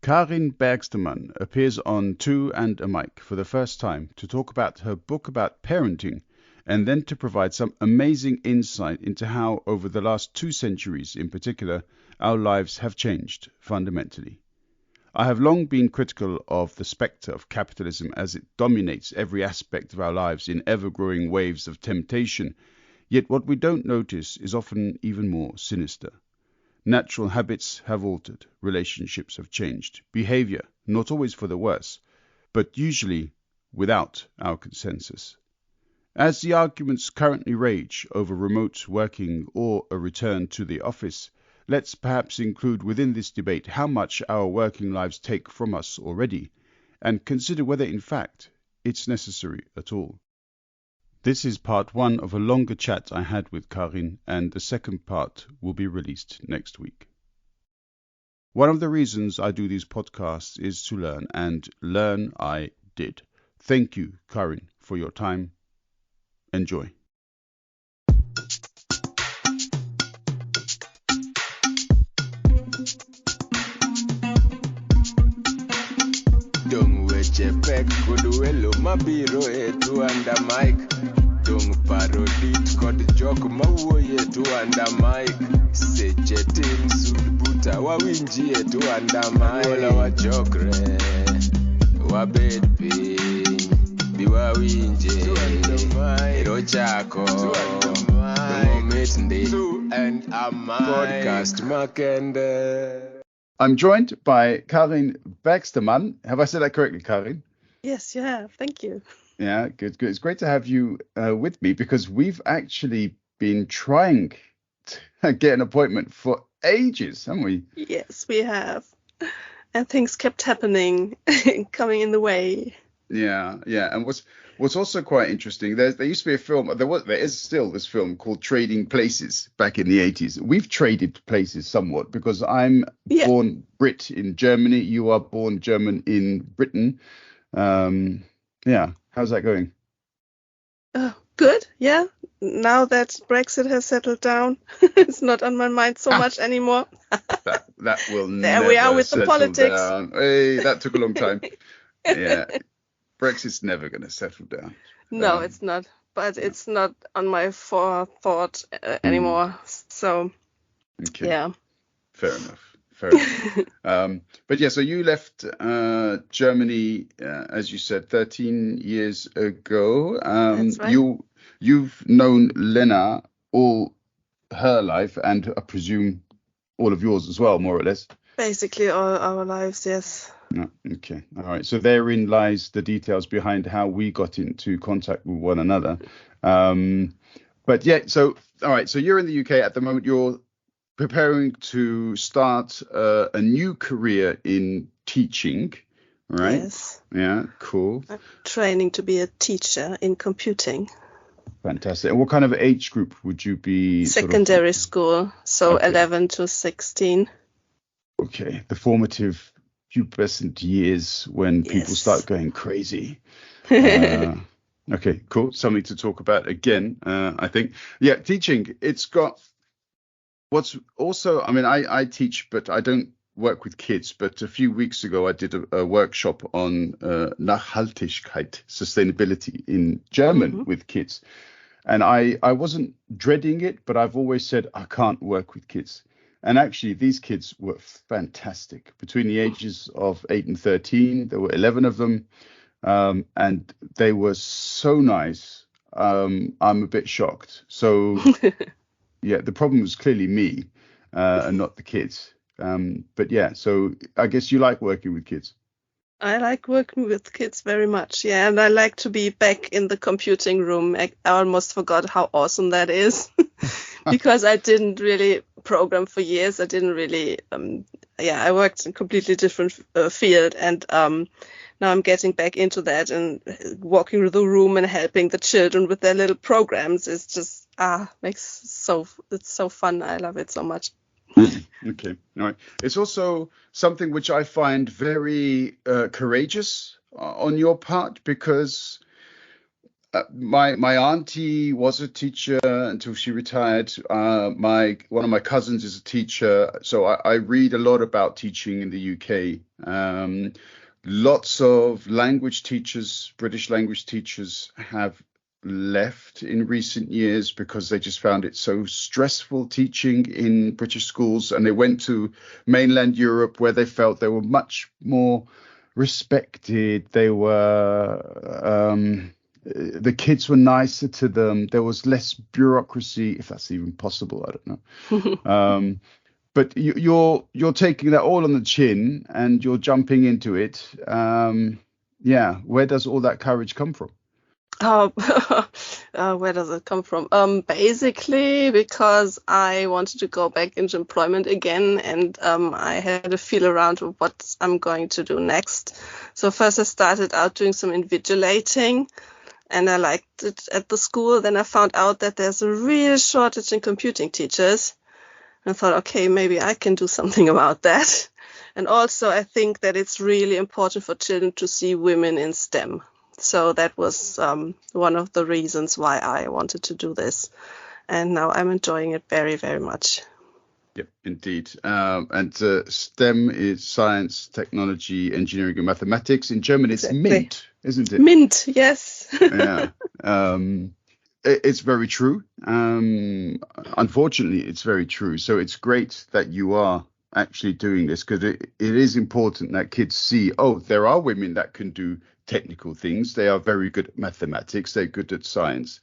Karin Bergstermann appears on Two and a Mic for the first time to talk about her book about parenting and then to provide some amazing insight into how, over the last 2 centuries in particular, our lives have changed fundamentally. I have long been critical of the spectre of capitalism as it dominates every aspect of our lives in ever-growing waves of temptation, yet what we don't notice is often even more sinister. Natural habits have altered, relationships have changed, behavior, not always for the worse, but usually without our consensus. As the arguments currently rage over remote working or a return to the office, let's perhaps include within this debate how much our working lives take from us already, and consider whether in fact it's necessary at all. This is part 1 of a longer chat I had with Karin, and the second part will be released next week. One of the reasons I do these podcasts is to learn, and learn I did. Thank you, Karin, for your time. Enjoy. Dung weche pek kod welo mabiro e Two and a Mic. Dung parodit kod jok mawuoye Two and a Mic. Seche tin sud buta wawinji e Two and a Mic. Wala wachokre wabed piny bi wawinje ero chako momit ndi Two and a Mic podcast makende. I'm joined by Karin Bergstermann. Have I said that correctly, Karin? Yes, you have. Thank you. Yeah, good. It's great to have you with me because we've actually been trying to get an appointment for ages, haven't we? Yes, we have. And things kept happening, coming in the way. Yeah. And what's also quite interesting, there used to be a film, there is still this film called Trading Places back in the 80s. We've traded places somewhat because I'm born Brit in Germany. You are born German in Britain. How's that going? Good, yeah. Now that Brexit has settled down, it's not on my mind so much anymore. that will there never we are with the politics. Down. Hey, that took a long time. Yeah. Brexit's never going to settle down. No, it's not. But it's not on my forethought anymore. So, okay. Yeah. Fair enough. But yeah, so you left Germany, as you said, 13 years ago. That's right. You've known Lena all her life, and I presume all of yours as well, more or less. Basically all our lives, yes. No, okay. All right. So therein lies the details behind how we got into contact with one another. But yeah, so all right. So you're in the UK at the moment. You're preparing to start a new career in teaching, right? Yes. Yeah, cool. I'm training to be a teacher in computing. Fantastic. And what kind of age group would you be? Secondary school, so Okay. 11 to 16. Okay, the formative pubescent years when people start going crazy. Okay, cool. Something to talk about again, I think. Yeah, teaching. It's got what's also, I mean, I teach, but I don't work with kids. But a few weeks ago, I did a workshop on Nachhaltigkeit, sustainability in German with kids. And I wasn't dreading it, but I've always said I can't work with kids. And actually, these kids were fantastic. Between the ages of 8 and 13, there were 11 of them. And they were so nice. I'm a bit shocked. So, yeah, the problem was clearly me and not the kids. But yeah, so I guess you like working with kids. I like working with kids very much, yeah, and I like to be back in the computing room. I almost forgot how awesome that is because I didn't really program for years. I didn't really, I worked in a completely different field, and now I'm getting back into that and walking through the room and helping the children with their little programs. It's just, it's so fun. I love it so much. Okay, all right. It's also something which I find very courageous on your part, because My auntie was a teacher until she retired. One of my cousins is a teacher, so I read a lot about teaching in the UK. Lots of language teachers, British language teachers, have left in recent years because they just found it so stressful teaching in British schools, and they went to mainland Europe where they felt they were much more respected. They were the kids were nicer to them. There was less bureaucracy, if that's even possible. I don't know. But you're taking that all on the chin and you're jumping into it. Yeah, where does all that courage come from? Oh, where does it come from? Basically, because I wanted to go back into employment again, and I had a feel around of what I'm going to do next. So first I started out doing some invigilating, and I liked it at the school. Then I found out that there's a real shortage in computing teachers. And I thought, okay, maybe I can do something about that. And also I think that it's really important for children to see women in STEM. So that was one of the reasons why I wanted to do this. And now I'm enjoying it very, very much. Yep, indeed. And STEM is science, technology, engineering, and mathematics. In German, it's Exactly. MINT, isn't it? MINT, yes. Yeah. It's very true. Unfortunately, it's very true. So it's great that you are actually doing this, because it is important that kids see, oh, there are women that can do technical things. They are very good at mathematics. They're good at science.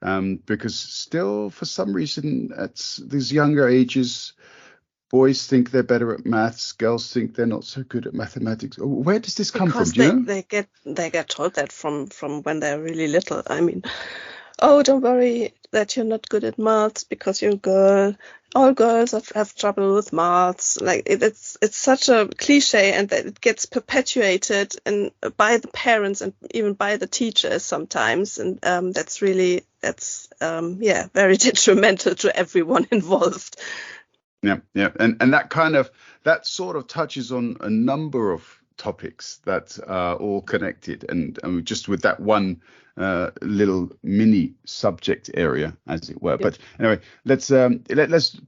Because still, for some reason, at these younger ages, boys think they're better at maths. Girls think they're not so good at mathematics. Where does this come from? Because they get told that from when they're really little. I mean, oh, don't worry that you're not good at maths because you're a girl. All girls have trouble with maths. Like it's such a cliche, and that it gets perpetuated and by the parents and even by the teachers sometimes. And that's very detrimental to everyone involved. Yeah. And that sort of touches on a number of topics that are all connected, and just with that one little mini subject area, as it were. Yep. But anyway, let's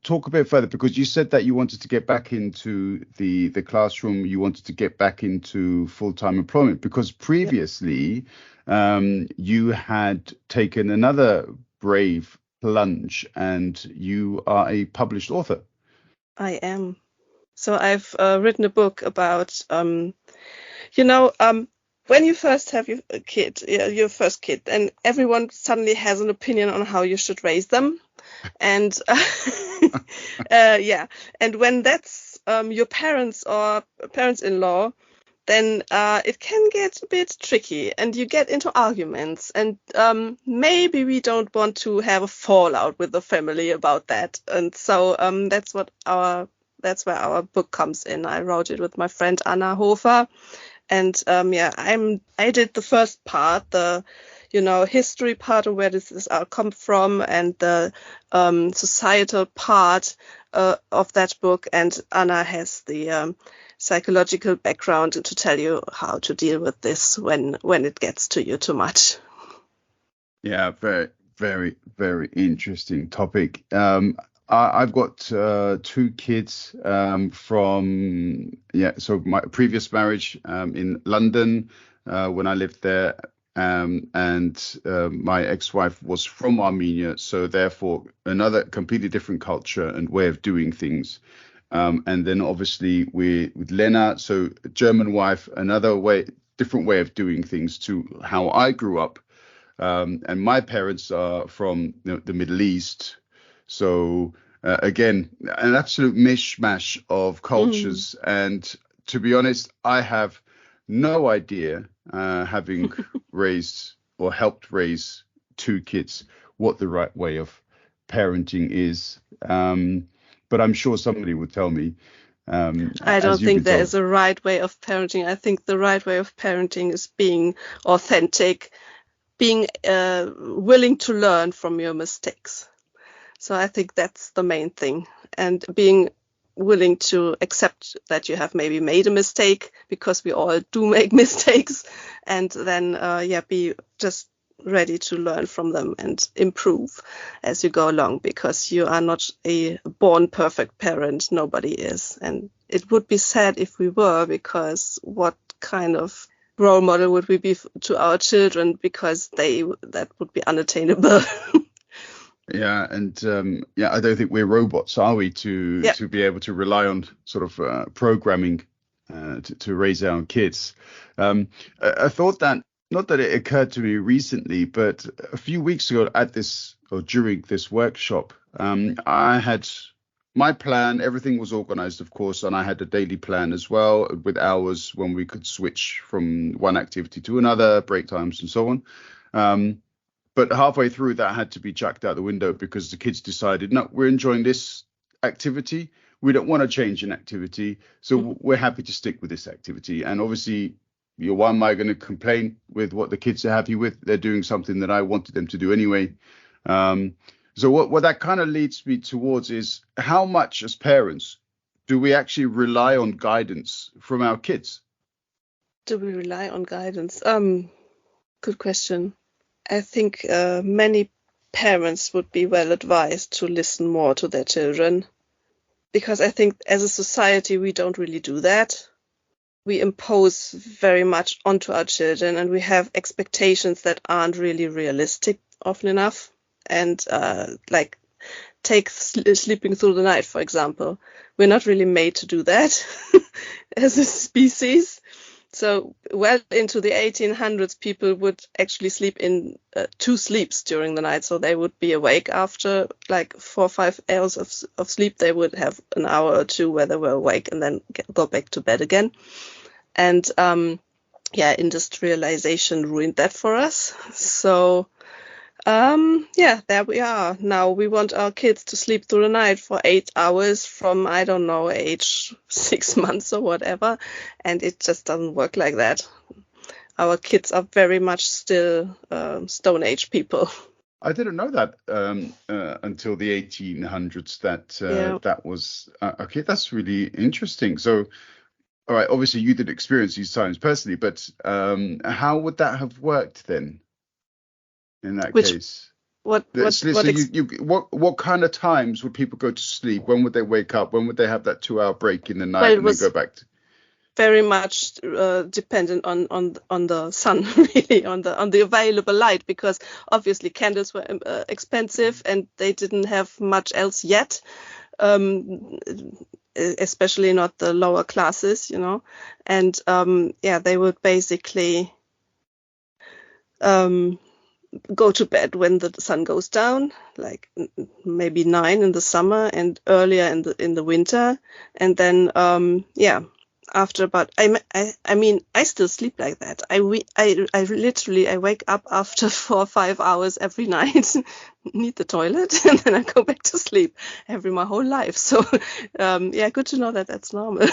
talk a bit further, because you said that you wanted to get back into the classroom, you wanted to get back into full-time employment, because previously you had taken another brave plunge, and you are a published author. I am. So I've written a book about, when you first have your first kid, and everyone suddenly has an opinion on how you should raise them. And and when that's your parents or parents-in-law, then it can get a bit tricky, and you get into arguments, and maybe we don't want to have a fallout with the family about that. And so that's where our book comes in. I wrote it with my friend Anna Hofer, and I did the first part, the history part of where this all come from, and the societal part of that book, and Anna has the psychological background to tell you how to deal with this when it gets to you too much. Yeah, very, very, very interesting topic. I've got 2 kids so my previous marriage in London when I lived there, and my ex-wife was from Armenia, so therefore another completely different culture and way of doing things. And then obviously with Lena, so German wife, different way of doing things to how I grew up. And my parents are from the Middle East. So again, an absolute mishmash of cultures. And to be honest, I have no idea, having raised or helped raise 2 kids, what the right way of parenting is. But I'm sure somebody would tell me. I don't think there is a right way of parenting. I think the right way of parenting is being authentic, being willing to learn from your mistakes. So I think that's the main thing, and being willing to accept that you have maybe made a mistake, because we all do make mistakes, and then be just ready to learn from them and improve as you go along, because you are not a born perfect parent. Nobody is. And it would be sad if we were, because what kind of role model would we be to our children, because that would be unattainable. Yeah, and I don't think we're robots, are we, to be able to rely on sort of programming to raise our kids. I thought that, not that it occurred to me recently, but a few weeks ago during this workshop, I had my plan. Everything was organized, of course, and I had a daily plan as well, with hours when we could switch from one activity to another, break times and so on. But halfway through, that had to be chucked out the window because the kids decided, no, we're enjoying this activity. We don't want to change an activity. So we're happy to stick with this activity. And obviously, why am I going to complain with what the kids are happy with? They're doing something that I wanted them to do anyway. So what that kind of leads me towards is, how much as parents do we actually rely on guidance from our kids? Do we rely on guidance? Good question. I think many parents would be well advised to listen more to their children, because I think as a society we don't really do that. We impose very much onto our children, and we have expectations that aren't really realistic often enough. And like take sleeping through the night, for example. We're not really made to do that as a species. So well into the 1800s, people would actually sleep in 2 sleeps during the night. So they would be awake after like 4 or 5 hours of sleep. They would have an hour or 2 where they were awake and then go back to bed again. And industrialization ruined that for us. So there we are. Now we want our kids to sleep through the night for 8 hours from, I don't know, age 6 months or whatever. And it just doesn't work like that. Our kids are very much still Stone Age people. I didn't know that until the 1800s that was okay. That's really interesting. So, all right, obviously you didn't experience these times personally, but how would that have worked then? In that case, what kind of times would people go to sleep? When would they wake up? When would they have that 2-hour break in the night and then go back to? Very much dependent on the sun, really, on the available light, because obviously candles were expensive and they didn't have much else yet, especially not the lower classes, and they would basically go to bed when the sun goes down, like maybe 9 in the summer and earlier in the winter, and then after about I still sleep like that. I literally wake up after 4 or 5 hours every night, need the toilet, and then I go back to sleep my whole life. So good to know that that's normal.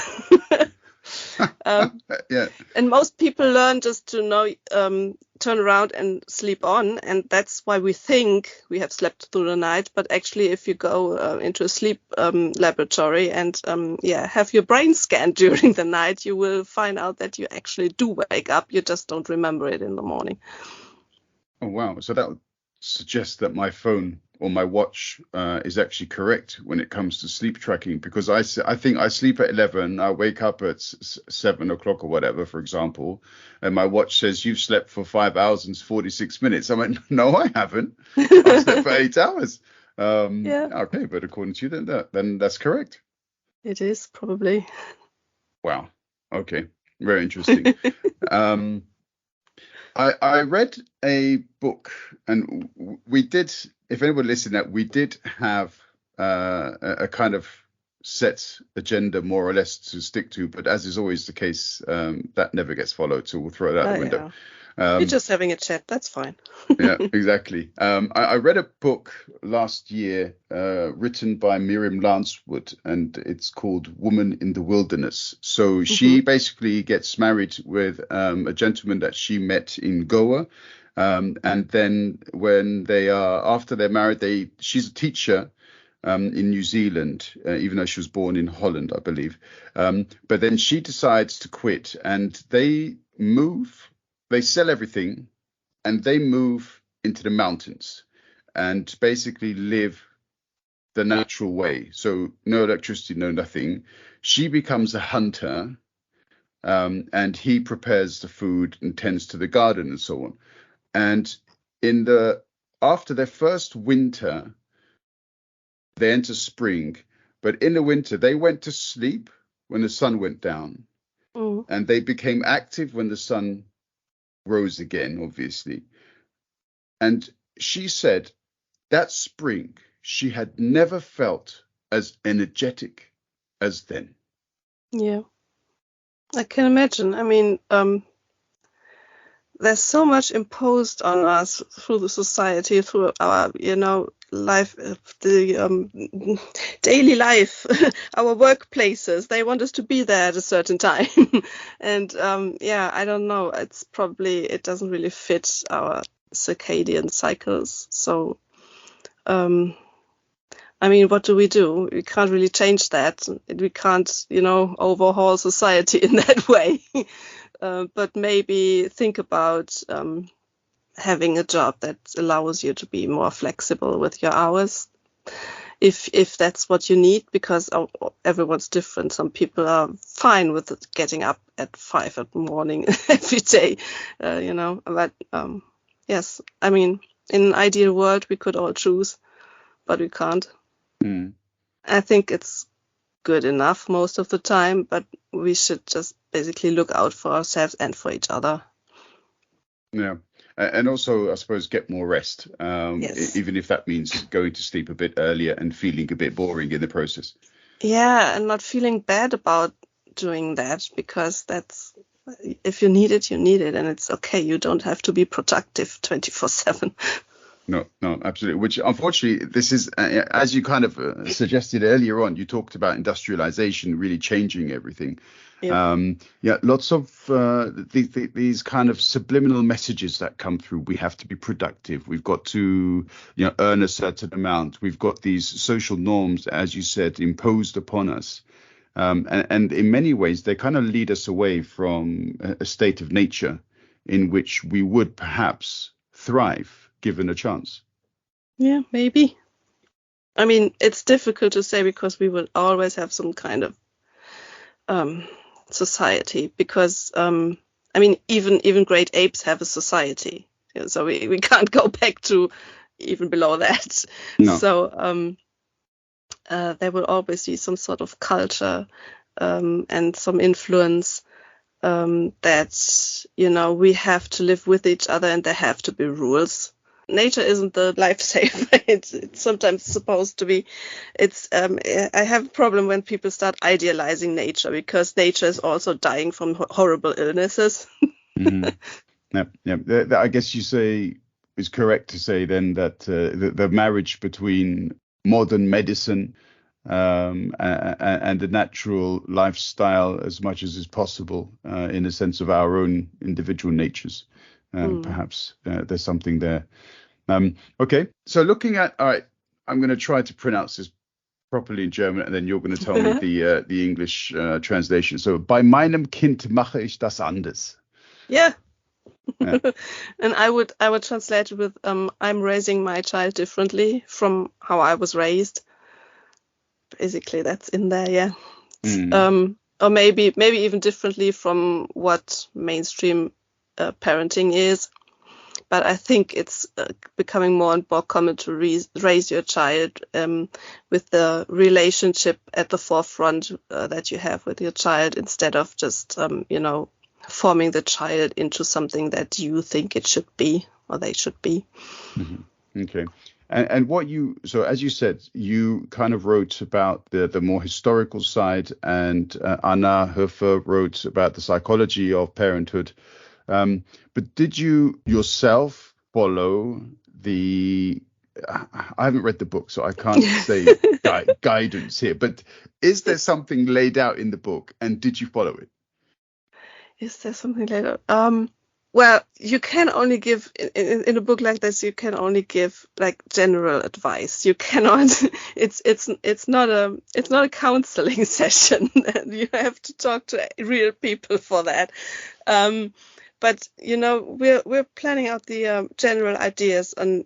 And most people learn just to turn around and sleep on, and that's why we think we have slept through the night. But actually, if you go into a sleep laboratory and have your brain scanned during the night, you will find out that you actually do wake up. You just don't remember it in the morning. Oh wow! So that would suggest that my phone or my watch is actually correct when it comes to sleep tracking, because I think I sleep at 11, I wake up at 7 o'clock or whatever, for example, and my watch says you've slept for 5 hours and 46 minutes. I went, no, I haven't. I slept for 8 hours. Okay, but according to you, then that's correct. It is probably. Wow. Okay. Very interesting. I read a book, and we did, if anyone listened, that we did have a kind of set agenda, more or less, to stick to. But as is always the case, that never gets followed. So we'll throw it out the window. We're just having a chat. That's fine. Yeah, exactly. I read a book last year written by Miriam Lanswood, and it's called Woman in the Wilderness. So she basically gets married with a gentleman that she met in Goa. And then after they're married, she's a teacher in New Zealand, even though she was born in Holland, I believe. But then she decides to quit, and they sell everything, and they move into the mountains and basically live the natural way. So no electricity, no nothing. She becomes a hunter, and he prepares the food and tends to the garden and so on. And after their first winter, they enter spring. But in the winter, they went to sleep when the sun went down, and they became active when the sun rose again, obviously. And she said that spring, she had never felt as energetic as then. Yeah, I can imagine. I mean, there's so much imposed on us through the society, through our, life, the daily life, our workplaces. They want us to be there at a certain time. And I don't know. It doesn't really fit our circadian cycles. So, I mean, what do? We can't really change that. We can't, overhaul society in that way. But maybe think about having a job that allows you to be more flexible with your hours, if that's what you need, because everyone's different. Some people are fine with getting up at 5 a.m. every day, But yes, I mean, in an ideal world, we could all choose, but we can't. I think it's good enough most of the time, but we should just basically look out for ourselves and for each other. Yeah. And also, I suppose, get more rest, Yes. even if that means going to sleep a bit earlier and feeling a bit boring in the process. Yeah, and not feeling bad about doing that, because if you need it, you need it, and it's okay. You don't have to be productive 24/7. No, absolutely. Which, unfortunately, this is, as you kind of suggested earlier on, you talked about industrialization really changing everything. Yep. Lots of these kind of subliminal messages that come through. We have to be productive. We've got to, earn a certain amount. We've got these social norms, as you said, imposed upon us. And in many ways, they kind of lead us away from a state of nature in which we would perhaps thrive given a chance. Yeah, maybe. I mean, it's difficult to say, because we will always have some kind of society, because even great apes have a society, so we can't go back to even below that. No. So there will always be some sort of culture and some influence that we have to live with each other, and there have to be rules. Nature isn't the lifesaver. It's sometimes supposed to be. I have a problem when people start idealizing nature, because nature is also dying from horrible illnesses. Yeah. I guess you say it's correct to say then that the marriage between modern medicine and the natural lifestyle, as much as is possible, in a sense of our own individual natures. Perhaps there's something there. Okay, so looking at, all right, I'm going to try to pronounce this properly in German, and then you're going to tell me the English translation. So, bei meinem Kind mache ich das anders. Yeah. And I would translate it with I'm raising my child differently from how I was raised. Basically, that's in there, yeah. Or maybe even differently from what mainstream parenting is. But I think it's becoming more and more common to raise your child with the relationship at the forefront that you have with your child, instead of just, forming the child into something that you think it should be, or they should be. Mm-hmm. Okay. And so as you said, you kind of wrote about the more historical side, and Anna Hofer wrote about the psychology of parenthood. But did you yourself follow I haven't read the book, so I can't say guidance here, but is there something laid out in the book, and did you follow it? Is there something laid out? Well, you can only give in a book like this. You can only give like general advice. You cannot. It's not a counseling session. You have to talk to real people for that. But we're planning out the general ideas, and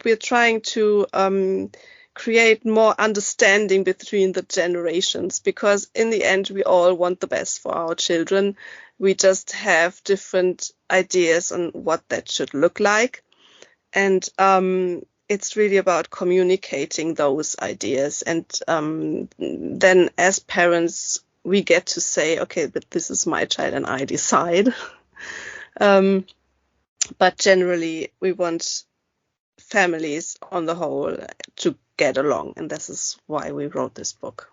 we're trying to create more understanding between the generations, because in the end we all want the best for our children. We just have different ideas on what that should look like, and it's really about communicating those ideas, and then as parents we get to say, okay, but this is my child and I decide. But generally, we want families on the whole to get along, and this is why we wrote this book.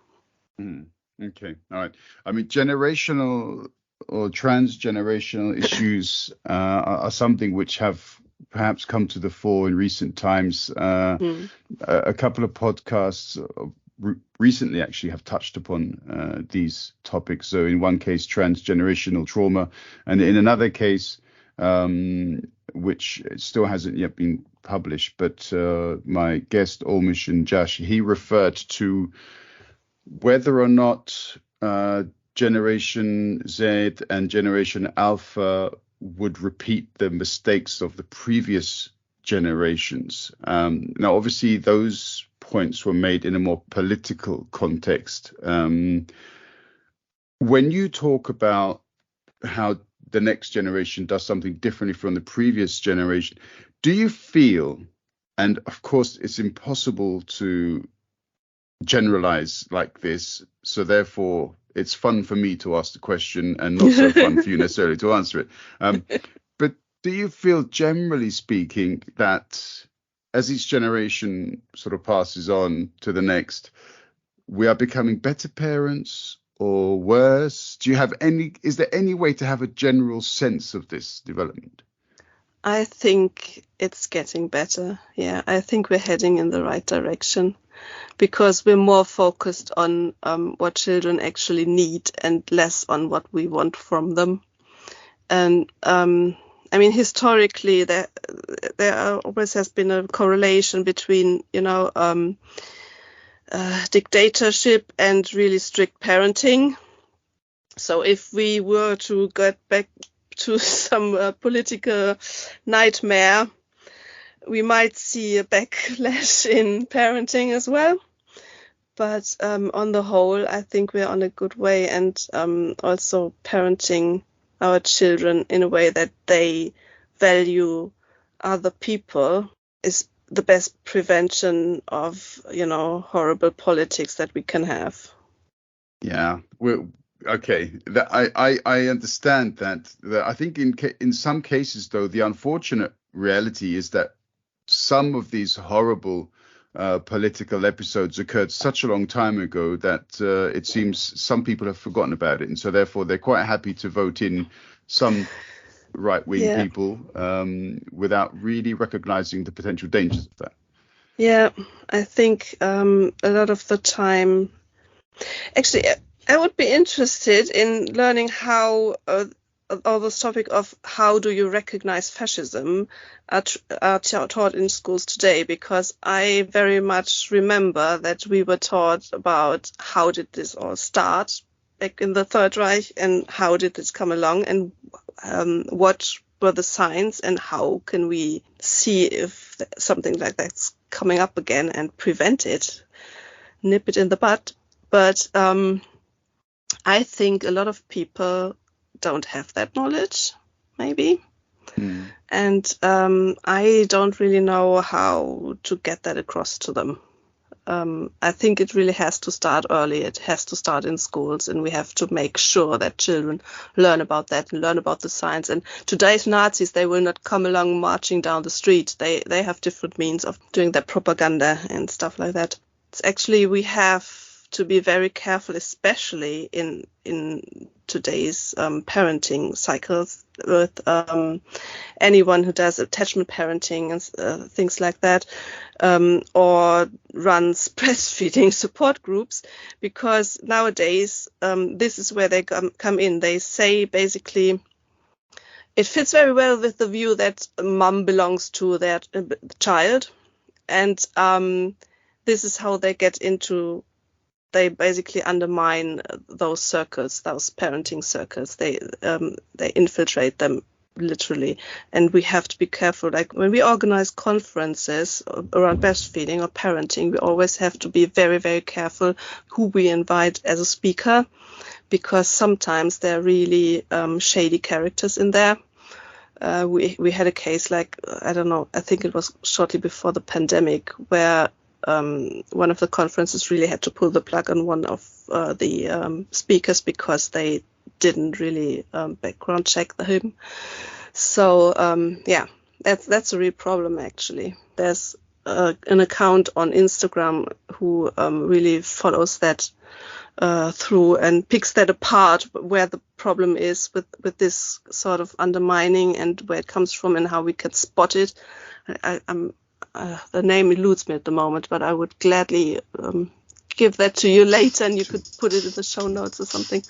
Okay, all right. I mean, generational or transgenerational issues are something which have perhaps come to the fore in recent times. A couple of podcasts recently actually have touched upon these topics. So in one case, transgenerational trauma, and in another case, which still hasn't yet been published, but my guest Olmish and Josh, he referred to whether or not Generation Z and Generation Alpha would repeat the mistakes of the previous generations. Now, obviously, those points were made in a more political context. When you talk about how the next generation does something differently from the previous generation, do you feel, and of course it's impossible to generalize like this, so therefore it's fun for me to ask the question and not so fun for you necessarily to answer it, but do you feel, generally speaking, that as each generation sort of passes on to the next, we are becoming better parents or worse? Is there any way to have a general sense of this development? I think it's getting better. Yeah, I think we're heading in the right direction, because we're more focused on what children actually need and less on what we want from them. And I mean, historically, there always has been a correlation between, dictatorship and really strict parenting. So if we were to get back to some political nightmare, we might see a backlash in parenting as well. But on the whole, I think we're on a good way, and also parenting our children in a way that they value other people is the best prevention of, horrible politics that we can have. Yeah, okay. I understand that. I think in some cases, though, the unfortunate reality is that some of these horrible political episodes occurred such a long time ago that it seems some people have forgotten about it, and so therefore they're quite happy to vote in some right-wing people without really recognizing the potential dangers of that. Yeah, I think a lot of the time, actually, I would be interested in learning how all this topic of how do you recognize fascism are taught in schools today, because I very much remember that we were taught about how did this all start back in the Third Reich, and how did this come along, and what were the signs, and how can we see if something like that's coming up again and prevent it, nip it in the bud. But I think a lot of people don't have that knowledge, maybe. And I don't really know how to get that across to them. I think it really has to start early. It has to start in schools, and we have to make sure that children learn about that and learn about the science. And today's Nazis, they will not come along marching down the street. They have different means of doing their propaganda and stuff like that. It's actually, we have to be very careful, especially in today's parenting cycles, with anyone who does attachment parenting and things like that, or runs breastfeeding support groups, because nowadays this is where they come in. They say basically it fits very well with the view that mom belongs to their child, and this is how they get into. They basically undermine those circles, those parenting circles. They infiltrate them literally. And we have to be careful. Like when we organize conferences around breastfeeding or parenting, we always have to be very, very careful who we invite as a speaker, because sometimes there are really shady characters in there. We had a case like, I don't know, I think it was shortly before the pandemic, where one of the conferences really had to pull the plug on one of the speakers because they didn't really background check him. So that's a real problem actually. There's an account on Instagram who really follows that through and picks that apart, where the problem is with this sort of undermining and where it comes from and how we can spot it. The name eludes me at the moment, but I would gladly give that to you later, and you could put it in the show notes or something.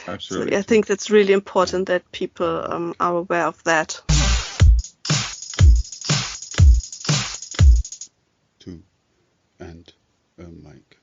Absolutely. So I think that's really important that people are aware of that. Two and a mic.